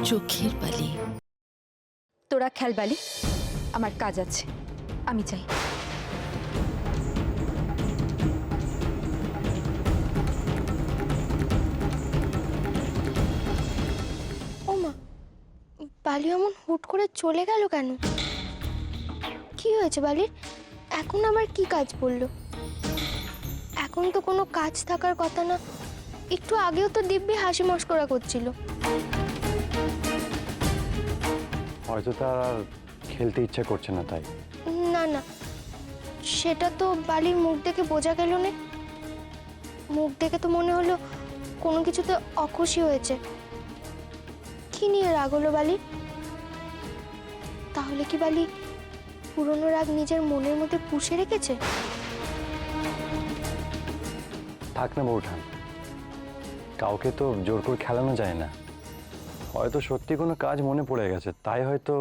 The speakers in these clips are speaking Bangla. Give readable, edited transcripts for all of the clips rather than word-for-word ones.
চোখের বালি। তোরা খেল বালি, আমার কাজ আছে, আমি চাই। ও মা, বালি এমন হুট করে চলে গেল কেন? কি হয়েছে বালির? এখন আবার কি কাজ পড়লো? এখন তো কোনো কাজ থাকার কথা না। একটু আগেও তো দিব্যি হাসি মস্করা করছিল। হয়তো তার আর খেলতে ইচ্ছে করছে না তাই। না না, সেটা তো বালির মুখ দেখে বোঝা গেল না। মুখ দেখে তো মনে হলো কোনো কিছুতে অখুশি হয়েছে। কি নিয়ে রাগ হলো বালির? তাহলে কি বালি পুরনো রাগ নিজের মনের মধ্যে পুষে রেখেছে? থাক না বৌঠান, কাউকে তো জোর করে খেলানো যায় না। হয়তো সত্যি কোনো কাজ মনে পড়ে গেছে, তাই হয়তো।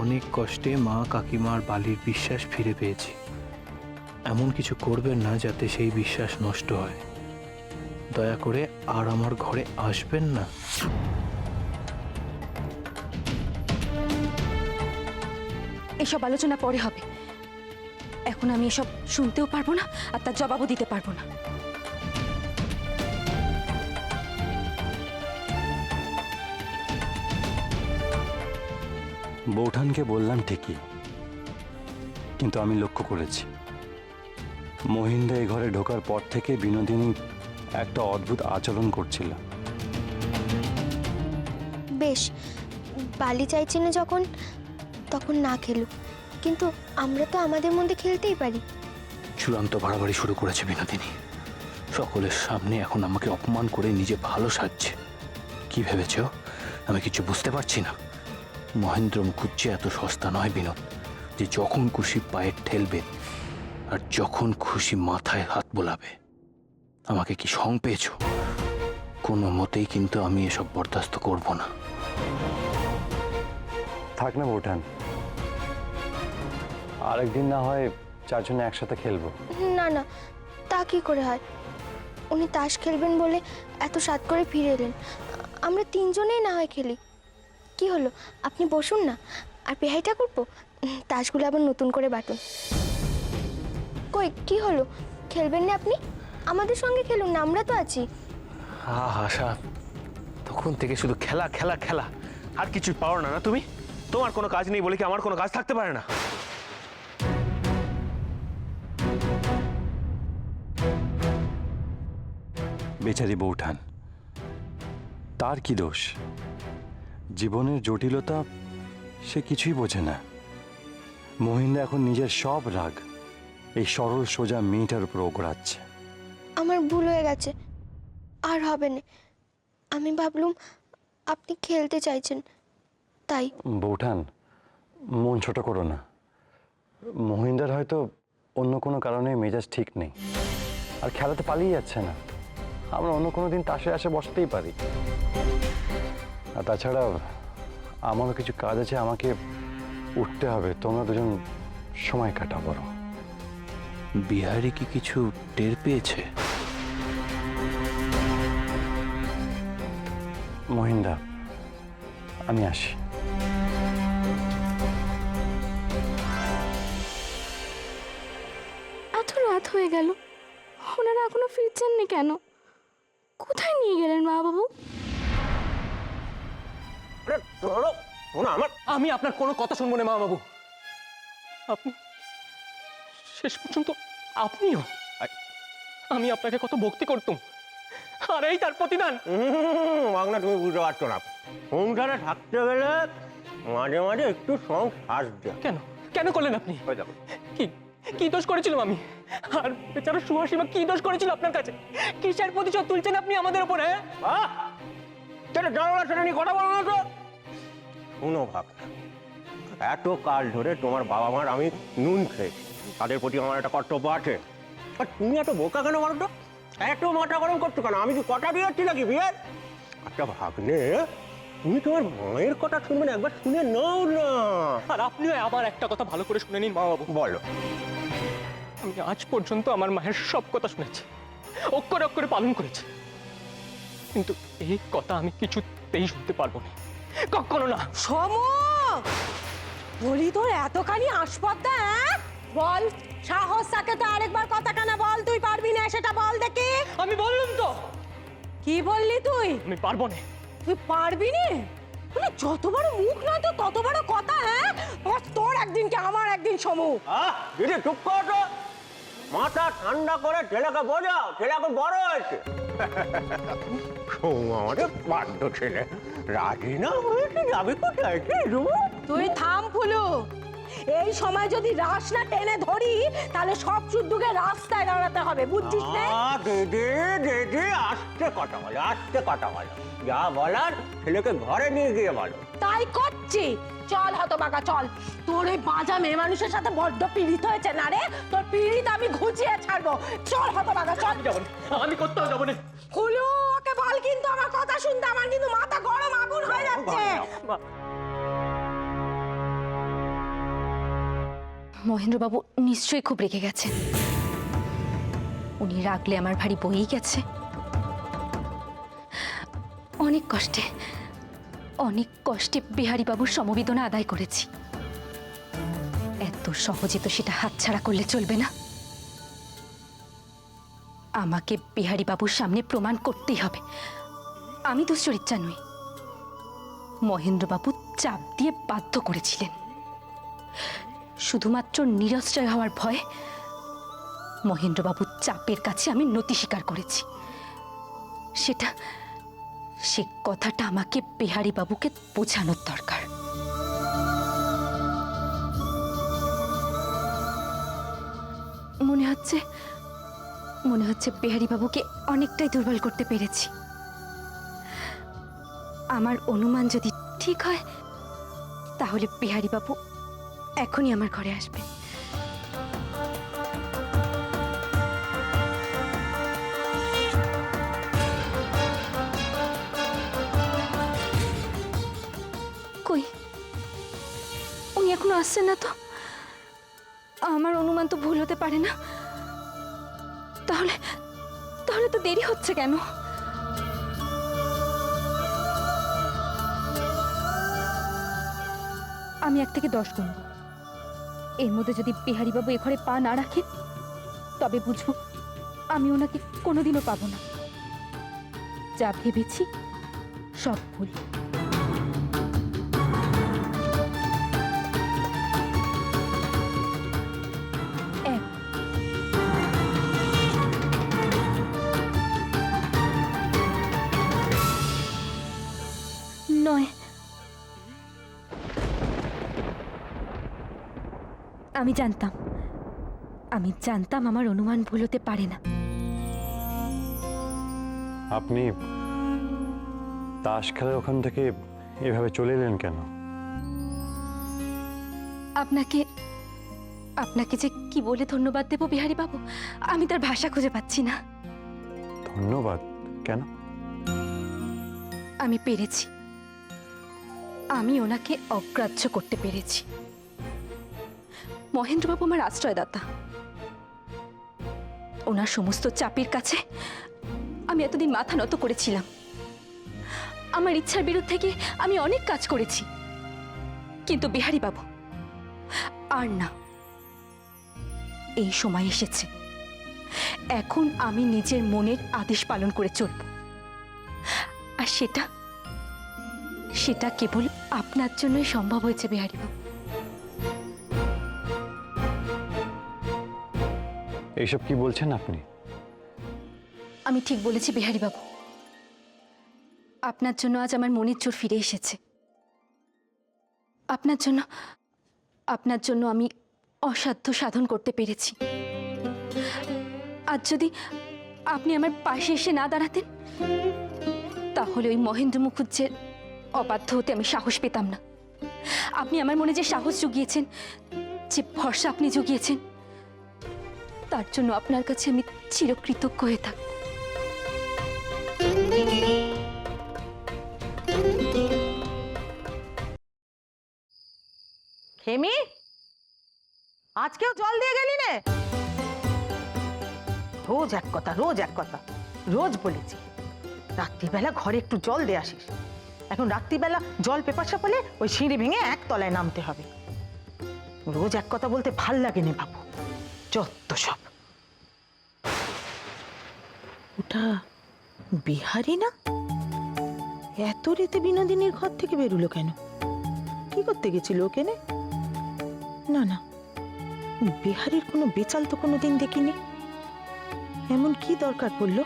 অনেক কষ্টে মা কাকিমার বালির বিশ্বাস ফিরে পেয়েছি। এমন কিছু করবেন না যাতে সেই বিশ্বাস নষ্ট হয়। দয়া করে আর আমার ঘরে আসবেন না। এসব আলোচনা পরে হবে, এখন আমি এসব শুনতেও পারবো না আর তার জবাবও দিতে পারবো না। বৌঠানকে বললাম ঠিকই, কিন্তু আমি লক্ষ্য করেছি মহিন্দা এই ঘরে ঢোকার পর থেকে বিনোদিনী একটা অদ্ভুত আচরণ করছিল। বেশ, বালি চাইছে না যখন, তখন না খেলুক। কিন্তু আমরা তো আমাদের মধ্যে খেলতেই পারি। চূড়ান্ত বাড়াবাড়ি শুরু করেছে বিনোদিনী। সকলের সামনে এখন আমাকে অপমান করে নিজে ভালো সাজছে। কি ভেবেছ আমি কিছু বুঝতে পারছি না? মহেন্দ্র মুখুজ্জে এত সস্তা নয় বিনোদ, যে যখন খুশি পায়ে ঠেলবে আর যখন খুশি মাথায় হাত বোলাবে। আমাকে কি সং পেয়েছ? কোনো মতেই কিন্তু আমি এসব বরদাস্ত করব না। থাক না বৌঠান, আরেকদিন না হয় চারজনে একসাথে খেলবো। না না, তা কি করে হয়? উনি তাস খেলবেন বলে এত সাত করে ফিরে এলেন। আমরা তিনজনেই না হয় খেলি। কি হলো, আপনি বসুন না। আর বেহাইটা করবো, তাসগুলো আবার নতুন করে বাটুন। কই, কি হলো, খেলবেন না আপনি? আমাদের সঙ্গে খেলুন না, আমরা তো আছি। আশা, তখন থেকে শুধু খেলা খেলা খেলা, আর কিছু পাও না। না তুমি, তোমার কোনো কাজ নেই বলে কি আমার কোনো কাজ থাকতে পারে না? বেচারি বৌঠান, তার কি দোষ? জীবনের জটিলতা সে কিছুই বোঝে না। মহিন্দা এখন নিজের সব রাগ এই সরল সোজা মেয়েটার উপর ওগড়াচ্ছে। আমার ভুল হয়ে গেছে, আর হবে না। আমি ভাবলুম আপনি খেলতে চাইছেন, তাই। বৌঠান, মন ছোট করো না। মহিন্দার হয়তো অন্য কোনো কারণে মেজাজ ঠিক নেই, আর খেলাতে পালিয়ে যাচ্ছে না। আমরা অন্য কোনো দিন তাসে আসে বসতেই পারি। আর তাছাড়া আমারও কিছু কাজ আছে, আমাকে উঠতে হবে। তোমরা দুজন সময় কাটাও বড়। বিহারি কি কিছু টের পেয়েছে? মহিন্দা, আমি আসি। এত রাত হয়ে গেল, ওনারা এখনো ফিরছেন না কেন? কোথায় নিয়ে গেলেন মা বাবু? আমি আপনার কোনো কথা শুনবো না মা বাবু। আপনি শেষ পর্যন্ত আপনিও, আমি আপনাকে কত ভক্তি করতাম, আর এই তার প্রতিদান। বাংলা তুমি বুঝতে পারছো না। সংসারে থাকতে গেলে মাঝে মাঝে একটু সং আসবে। কেন কেন করলেন আপনি? কি কি দোষ করেছিলাম আমি? আর বেচারা সুহাসী বা কি দোষ করেছিল আপনার কাছে? কিসের প্রতিশোধ তুলছেন আপনি আমাদের উপরে? সেটা জানো না, সেটা নিয়ে কথা বলো না তো। শুনো ভাব, এত কাল ধরে তোমার বাবা মার আমি নুন খেয়েছি, তাদের প্রতি আমার একটা কর্তব্য আছে। আর তুমি এত বোকা কেন বলো তো? এত মাথা গরম করছো কেন? আমি কি কথা দিয়েছি নাকি বিয়ের? আচ্ছা ভাগ্নে, তুমি তোমার মায়ের কথা শুনবে না, একবার শুনে নাও না। আর আপনিও আবার একটা কথা ভালো করে শুনে নিন মা বাবু। বলো। আমি আজ পর্যন্ত আমার মায়ের সব কথা শুনেছি, অক্ষরে অক্ষরে পালন করেছি, কিন্তু এই কথা আমি কিছুতেই শুনতে পারবো না, কখনো না। সমু, বলি তোর এতখানি আসপদ্দা, হ্যাঁ? বল, সাহস থাকে তো আরেকবার কথা কানা বল, তুই পারবি না সেটা বল দেখি। আমি বললাম তো কি বললি তুই? আমি পারবো না। তুই পারবি না? বলে যত বড় মুখ নয় তো তত বড় কথা, হ্যাঁ? তোর একদিন কি আমার একদিন সমু। দিদি চুপ কর তো, মাথা ঠান্ডা করে ছেলেকে বোঝাও, ছেলে এখন বড় হয়েছে। আমাদের বাধ্য ছেলে রাজি না হয়েছে, যাবে কোথায়? কি তুই থাম ফুলু, এই সময় যদি রাস না টেনে ধরি তাহলে সব চুদ্দুকে রাস্তায় দাঁড়াতে হবে, বুঝছিস না? দিদি দিদি আস্তে কথা বলো, আস্তে কথা বলো, যা বলার ছেলেকে ঘরে নিয়ে গিয়ে বলো। তাই করছি, চল হতবাকা চল। তোর এই বাজা মেয়ে মানুষের সাথে বড্ড পীড়িত হয়েছে না রে, তোর পীড়িত আমি ঘুচিয়ে ছাড়বো। চল হতবাকা চল। যাবো না, আমি কোথাও যাবো না। ফুলু, ওকে বল কিন্তু আমার কথা শুনতে, আমার কিন্তু মাথা গরম আগুন হয়ে যাচ্ছে। মহেন্দ্রবাবু নিশ্চয়ই খুব রেগে গেছেন। উনি রাগলে আমার ভারী বয়েই গেছে। অনেক কষ্টে বিহারীবাবুর সমবেদনা আদায় করেছি। এত সহজে তো সেটা হাতছাড়া করলে চলবে না। আমাকে বিহারীবাবুর সামনে প্রমাণ করতেই হবে আমি দুশ্চরিত্রা নই। মহেন্দ্রবাবু চাপ দিয়ে বাধ্য করেছিলেন। শুধুমাত্র নিরশ্রয় হওয়ার ভয়ে মহেন্দ্রবাবুর চাপের কাছে আমি নতি স্বীকার করেছি। সে কথাটা আমাকে বিহারীবাবুকে বোঝানোর দরকার। মনে হচ্ছে বিহারীবাবুকে অনেকটাই দুর্বল করতে পেরেছি। আমার অনুমান যদি ঠিক হয় তাহলে বিহারীবাবু এখনই আমার ঘরে আসবে। কই, উনি এখনো আসছেন না তো? আমার অনুমান তো ভুল হতে পারে না। তাহলে তো দেরি হচ্ছে কেন? আমি 1 থেকে 10 গুনব। এর মধ্যে যদি বিহারীবাবু এ ঘরে পা না রাখেন তবে বুঝবো আমি ওনাকে কোনোদিনও পাবো না। যা ভেবেছি সব ভুল। 1 9 আমি জানতাম আমার অনুমান ভুল হতে পারে না। আপনি তাস খেলার ওখান থেকে এভাবে চলে এলেন কেন? আপনাকে যে কি বলে ধন্যবাদ দেব বিহারীবাবু, আমি তার ভাষা খুঁজে পাচ্ছি না। ধন্যবাদ কেন? আমি পেরেছি। আমি ওনাকে অগ্রাহ্য করতে পেরেছি। মহেন্দ্রবাবু আমার আশ্রয়দাতা। ওনার সমস্ত চাপের কাছে আমি এতদিন মাথা নত করেছিলাম। আমার ইচ্ছার বিরুদ্ধে গিয়ে আমি অনেক কাজ করেছি, কিন্তু বিহারীবাবু আর না। এই সময় এসেছে, এখন আমি নিজের মনের আদেশ পালন করে চলব। আর সেটা কেবল আপনার জন্যই সম্ভব হয়েছে বিহারীবাবু। এইসব কি বলছেন আপনি? আমি ঠিক বলেছি বিহারীবাবু। আপনার জন্য আজ আমার মনের জোর ফিরে এসেছে। আপনার জন্য আমি অসাধ্য সাধন করতে পেরেছি। আজ যদি আপনি আমার পাশে এসে না দাঁড়াতেন তাহলে ওই মহেন্দ্র মুখুজ্জের অবাধ্য হতে আমি সাহস পেতাম না। আপনি আমার মনে যে সাহস জুগিয়েছেন, যে ভরসা আপনি জুগিয়েছেন, তার জন্য আপনার কাছে আমি চিরকৃতজ্ঞ হয়ে থাকব। খেমি, আজকেও জল দিয়ে গেলি নে? রোজ এক কথা, রোজ এক কথা। রোজ বলেছি রাত্রিবেলা ঘরে একটু জল দিয়ে আসিস। এখন রাত্রিবেলা জল পেপাসা পেলে ওই সিঁড়ি ভেঙে এক তলায় নামতে হবে। রোজ এক কথা বলতে ভাল লাগে না বাবু, যত সব। ওটা বিহারি না? এত রেতে বিনোদিনীর ঘর থেকে বেরোলো কেন? কি করতে গেছিল ওখানে? না না, বিহারির কোনো বেচাল তো কোনোদিন দেখিনি। এমন কি দরকার পড়লো?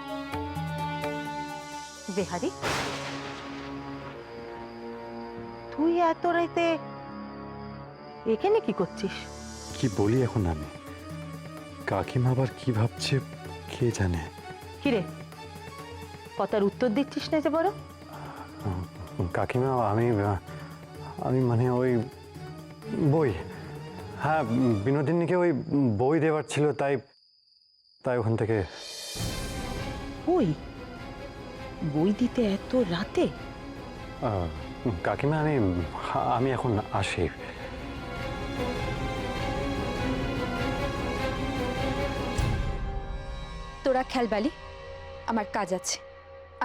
বিহারি, তুই এত রাতে এখানে কি করছিস? কি বলি এখন আমি? কাকিমা আবার কি ভাবছে কে জানে। কিরে, কথার উত্তর দিচ্ছিস না যে বড়? কাকিমা আমি মানে ওই বই, হ্যাঁ বিনোদিনীকে ওই বই দেওয়ার ছিল, তাই ওখান থেকে। বই? বই দিতে এত রাতে? কাকিমা আমি এখন আসি। তোরা খেলবালি, আমার কাজ আছে,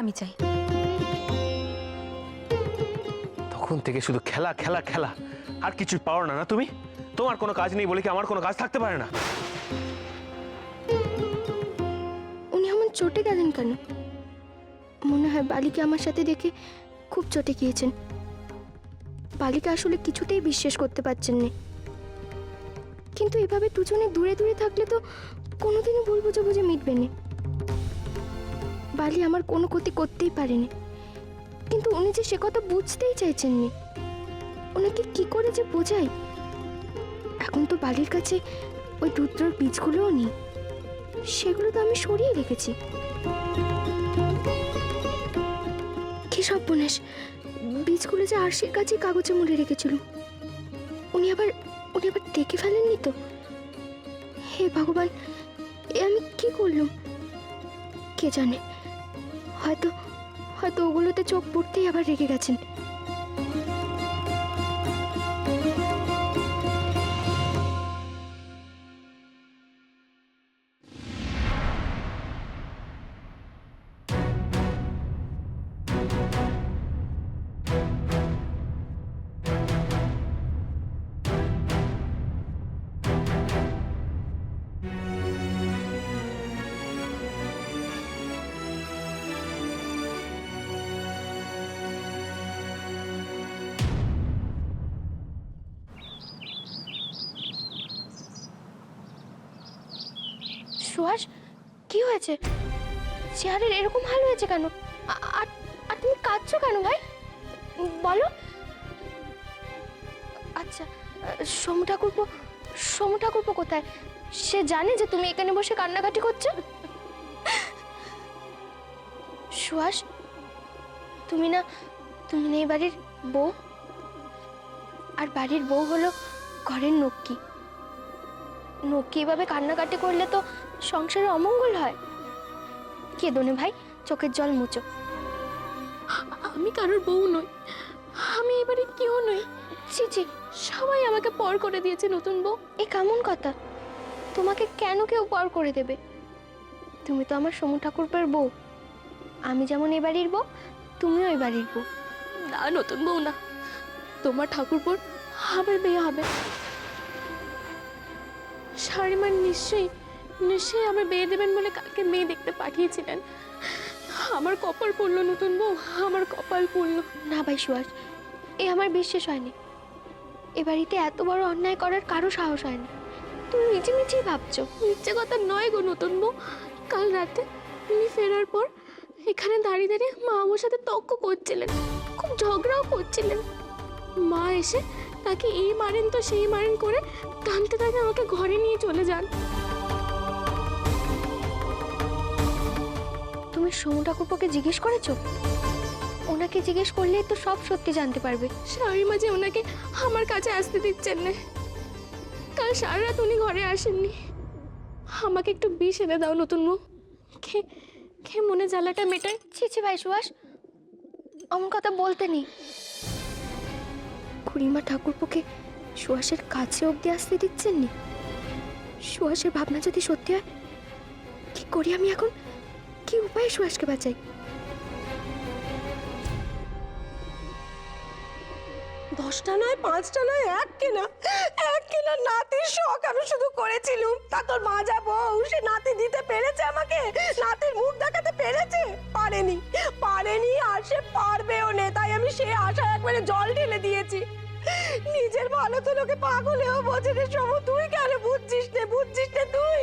আমি চাই। তখন থেকে শুধু খেলা খেলা খেলা, আর কিছু পারো না না তুমি? তোমার কোনো কাজ নেই বলে কি আমার কোনো কাজ থাকতে পারে না? উনি এমন চটে গেলেন কেন? মনে হয় বালিকে আমার সাথে দেখে খুব চটে গিয়েছেন। বালিকা আসলে কিছুতেই বিশ্বাস করতে পারছেন না। কিন্তু এভাবে দুজনে দূরে দূরে থাকলে তো কোনোদিনও ভুল বোঝাবুঝি মিটবে না। বালি আমার কোনো ক্ষতি করতেই পারেনি, কিন্তু উনি যে সে কথা বুঝতেই চাইছেন না। ওনাকে কি করে যে বোঝাই? এখন তো বালির কাছে ওই রুদ্রর বীজগুলোও নেই, সেগুলো তো আমি সরিয়ে রেখেছি। কি সর্বনাশ, বীজগুলো যে আরশির কাছে কাগজে মুড়ে রেখেছিল। উনি আবার দেখে ফেলেননি তো? হে ভগবান, এ আমি কি করলাম? কে জানে, হয়তো ওগুলোতে চোখ পড়তেই আবার রেগে গেছেন। সুহাস, কি হয়েছে? চেহারের এরকম হাল হয়েছে কেন? আর তুমি কাঁদছো কেন ভাই? বলো। আচ্ছা, সোমু ঠাকুরপো কোথায়? সে জানে যে তুমি এখানে বসে কান্নাকাটি করছো? সুহাস, তুমি না এই বাড়ির বউ, আর বাড়ির বউ হলো ঘরের নক্কি। নক্কি এভাবে কান্নাকাটি করলে তো সংসারে অমঙ্গল হয়। কেঁদো না ভাই, চোখের জল মুছো। আমি কারোর বউ নই, আমি এবারে কেউ নই। ছি, সবাই আমাকে পর করে দিয়েছে নতুন বউ। এ কেমন কথা? তোমাকে কেন কেউ পর করে দেবে? তুমি তো আমার সোমু ঠাকুরপোর বউ। আমি যেমন এ বাড়ির বউ, তুমিও এই বাড়ির বউ। না, নতুন বউ না, তোমার ঠাকুরপোর আমার বিয়ে হবে। শাড়িমা নিশ্চয়ই আমার বিয়ে দেবেন বলে কালকে মেয়ে দেখতে পাঠিয়েছিলেন। আমার কপাল পড়লো নতুন বউ, আমার কপাল পড়লো। না ভাই সুহাস, এ আমার বিশ্বাস হয়নি। এ বাড়িতে এত বড় অন্যায় করার কারো সাহস হয়নি। তুমি মিছিমিছিই ভাবছো। মিথ্যে কথা নয় গো নতুন বউ। কাল রাতে উনি ফেরার পর এখানে দাঁড়িয়ে মা আমার সাথে তর্ক করছিলেন, খুব ঝগড়াও করছিলেন। মা এসে তাকে এই মারেন তো সেই মারেন করে টানতে আমাকে ঘরে নিয়ে চলে যান। তুমি সোমু ঠাকুরপোকে জিজ্ঞেস করেছো? ওনাকে জিজ্ঞেস করলেই তো সব সত্যি জানতে পারবে। শাড়িমা যে ওনাকে আমার কাছে আসতে দিচ্ছেন না। কাল সারা রাত উনি ঘরে আসেননি। আমাকে একটু বিষ এনে দাও নতুন বউ, খেয়ে মনে জ্বালাটা মেটাই। ছি ভাই সুহাস, এমন কথা বলতে নেই। খুড়িমা ঠাকুরপোকে সুহাসের কাছে অবধি আসতে দিচ্ছেন নি। সুহাসের ভাবনা যদি সত্যি হয়, করি আমি এখন? কি উপায়ে সুহাসকে বাঁচাই? 10টা নয়, 5টা নয়, এক কেনা নাতির শখ আমি শুধু করেছিলুম। তা তোর মাজা বউ সে নাতি দিতে পেরেছে আমাকে? নাতির মুখ দেখাতে পেরেছে? পারেনি আর সে পারবেও না। তাই আমি সে আশা একবারে জল ঢেলে দিয়েছি। নিজের ভালো তো লোকে পাগলেও বোঝে রে সমু, তুই কেন বুঝছিস না তুই?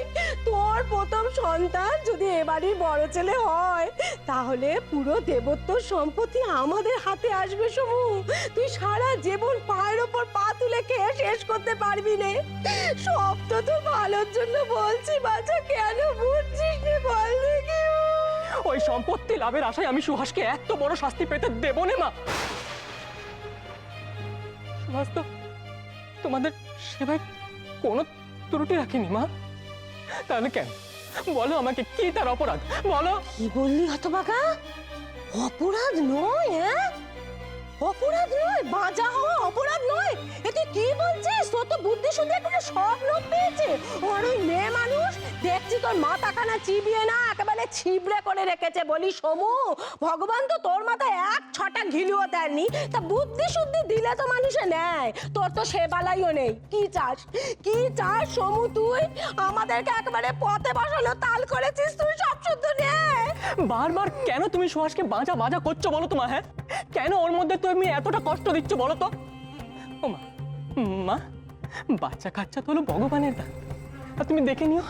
তোর প্রথম সন্তান যদি এবারই বড় ছেলে হয় তাহলে পুরো দেবত্ব সম্পত্তি আমাদের হাতে আসবে সমু। তুই সারা জীবন পায়ের ওপর পা তুলে খেয়ে শেষ করতে পারবি না। সব তো তোর ভালোর জন্য বলছি বাচ্চা, কেন বুঝছিস না বল দেখি। ওই সম্পত্তি লাভের আশায় আমি সুহাসকে এত বড় শাস্তি পেতে দেবো না মা। সুহাস তো তোমাদের সেবায় কোনো ত্রুটি রাখেনি মা। তাহলে কেন বলো আমাকে, কি তার অপরাধ বলো? কি বললি হতবাকা? অপরাধ নয়? অপরাধ নয়? বাজা হওয়া অপরাধ নয়? এ তুই কি বলছিস? তোর তো বুদ্ধি শুদ্ধি একেবারে সব লোক পেয়েছে। আর ওই মেয়ে মানুষ দেখছি তোর মাথাখানা চিবিয়ে না একেবারে ছিবড়ে করে রেখেছে। বলি সমু, ভগবান তো তোর মাথায় 1 ছটা ঘিলুও দেননি, তা বুদ্ধি শুদ্ধি দিলে তো মানুষে নেয়। তোর তো সে বালাইও নেই। কি চাস সমু তুই? আমাদেরকে একেবারে পথে বসানো তাল করেছিস তুই, সব শুদ্ধ নে। বারবার কেন তুমি সুহাসকে বাজা করছো বলো তো মা? হ্যাঁ, কেন ওর মধ্যে তুমি এতটা কষ্ট দিচ্ছ বলো তো? ও মা, বাচ্চা কাচ্চা তো হলো ভগবানের দান। আর তুমি দেখে নিও,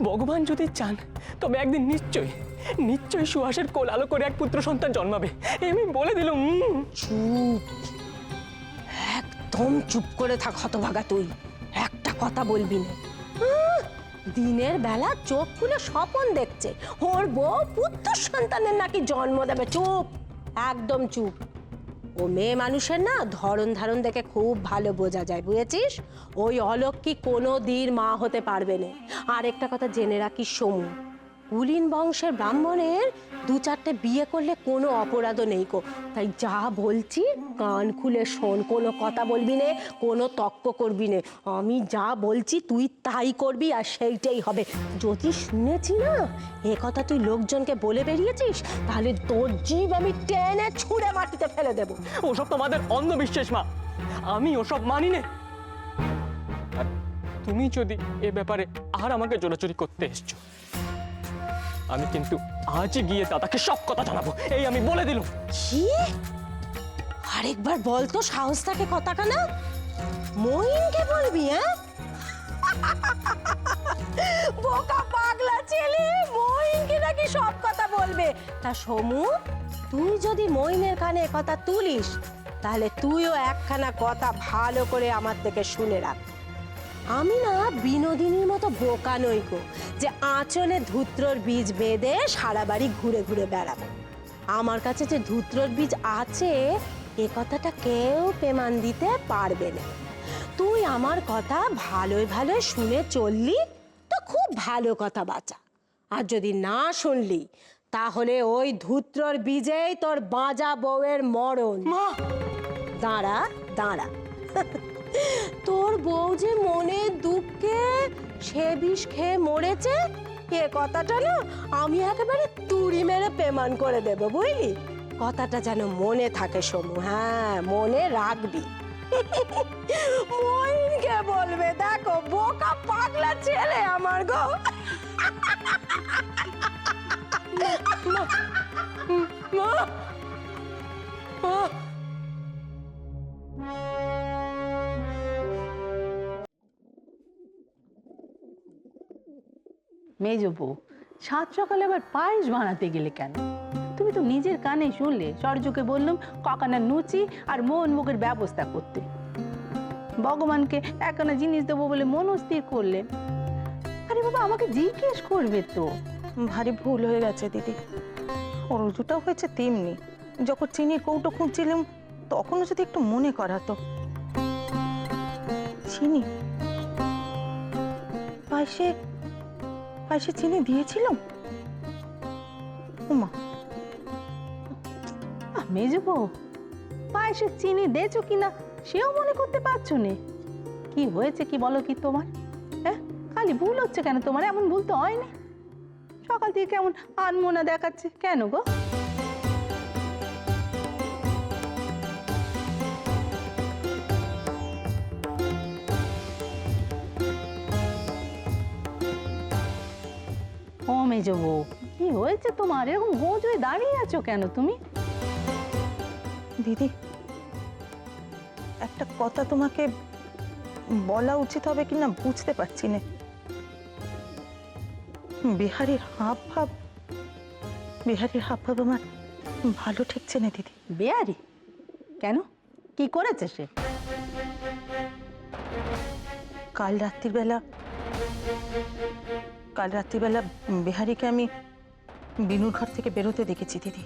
ভগবান যদি চান তবে একদিন নিশ্চয়ই সুহাসের কোল আলো করে এক পুত্র সন্তান জন্মাবে। আমি বলে দিলাম। চুপ, একদম চুপ করে থাক হতভাগা তুই, একটা কথা বলবি না। দিনের বেলা চোখ খুলে স্বপন দেখছে ওর বউ পুত্র সন্তানের নাকি জন্ম দেবে। চুপ, একদম চুপ। ও মেয়ে মানুষের না ধরন ধারণ দেখে খুব ভালো বোঝা যায়, বুঝেছিস? ওই অলক্ষ্মী কোনো দিন মা হতে পারবে না। আর একটা কথা জেনে রাখিস সমু, কুলীন বংশের ব্রাহ্মণের 2-4টে বিয়ে করলে কোনো অপরাধও নেই কো। তাই যা বলছি কান খুলে শোন, কোনো কথা বলবি নে, কোনো তক্ক করবি নে। আমি যা বলছি তুই তাই করবি আর সেইটাই হবে। যদি শুনেছি না এ কথা তুই লোকজনকে বলে বেরিয়েছিস তাহলে তোর জীব আমি টেনে ছুঁড়ে মাটিতে ফেলে দেবো। ওসব তোমাদের অন্ধবিশ্বাস মা, আমি ওসব মানি না। আর তুমি যদি এ ব্যাপারে আর আমাকে জোরাচুরি করতে এসছো, আমি কিন্তু আজই গিয়ে দাদাকে সব কথা জানাবো, এই আমি বলে দিলাম। কি? আরেকবার বল তো, সাহস থাকে কথা না? মহিনকে বলবি? হ্যাঁ, বোকা পাগলা ছেলে, মহিনকে নাকি সব কথা বলবে? তা সমু, তুই যদি মহিনের কানে কথা তুলিস তাহলে তুইও একখানা কথা ভালো করে আমার থেকে শুনে রাখ। আমি না বিনোদিনীর মতো বোকা নই গো যে আঁচলে ধূত্রর বীজ বেঁধে সারা বাড়ি ঘুরে ঘুরে বেড়াবো। আমার কাছে যে ধূত্রর বীজ আছে এ কথাটা কেউ প্রমাণ দিতে পারবে না। তুই আমার কথা ভালোই শুনে চললি তো খুব ভালো কথা বাঁচা, আর যদি না শুনলি তাহলে ওই ধূত্রর বীজেই তোর বাঁজা বউয়ের মরণ। দাঁড়া, তোর বউ যে মনে দুঃখে সে বিষ খেয়ে মরেছে এ কথাটা না আমি একেবারে তুড়ি মেরে প্রমাণ করে দেব, বুঝলি? কথাটা যেন মনে থাকে সমু, হ্যাঁ মনে রাখবি। মইনকে বলবে, দেখো বোকা পাগলা ছেলে আমার গো। মেজো বউ, সাত সকালে আবার পায়েস বানাতে গেলে কেন? তুমি তো নিজের কানে শুনলে সরজুকে বললাম কাকানার লুচি আর মোহনভোগের ব্যবস্থা করতে। ভগবানকে একখানা জিনিস দেবো বলে মনস্থির করলেন। আরে বাবা, আমাকে জিজ্ঞেস করবে তো। ভারী ভুল হয়ে গেছে দিদি। সরজুটাও হয়েছে তেমনি। যখন চিনির কৌটো খুঁজছিলাম তখনও যদি একটু মনে করাতো। চিনি পায়েসে চিনি দিয়েছিলাম? উমা, মেজো বউ, পায়েসে চিনি দিয়েছো কিনা সেও মনে করতে পারছো না। কি হয়েছে কি বলো কি তোমার? হ্যাঁ, খালি ভুল হচ্ছে কেন তোমার? এমন ভুল তো হয়নি। সকাল থেকে কেমন আনমোনা দেখাচ্ছে কেন গো? ও মেজো বউ, কি হয়েছে তোমার? এরকম গোঁজ হয়ে দাঁড়িয়ে আছো কেন তুমি? দিদি, একটা কথা তোমাকে বলা উচিত হবে কিনা বুঝতে পারছি না। বিহারীর হাব ভাব আমার ভালো ঠেকছে না দিদি। বেয়ারি কেন? কি করেছে সে? কাল রাত্রিবেলা বিহারীকে আমি বিনুর ঘর থেকে বেরোতে দেখেছি দিদি।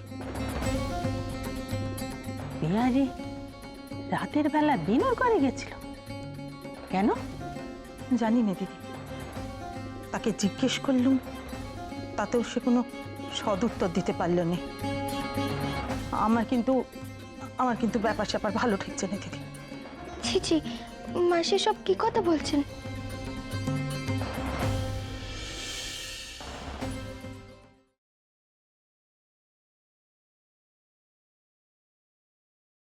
বেয়ারি রাতের বেলা বিনুর ঘরে গেছিল কেন? জানি না দিদি, তাকে জিজ্ঞেস করলুম, তাতেও সে কোনো সদুত্তর দিতে পারল না। আমার কিন্তু ব্যাপার স্যাপার ভালো ঠেকছে না দিদি। ছি ছি, মাসি সব কি কথা বলছেন?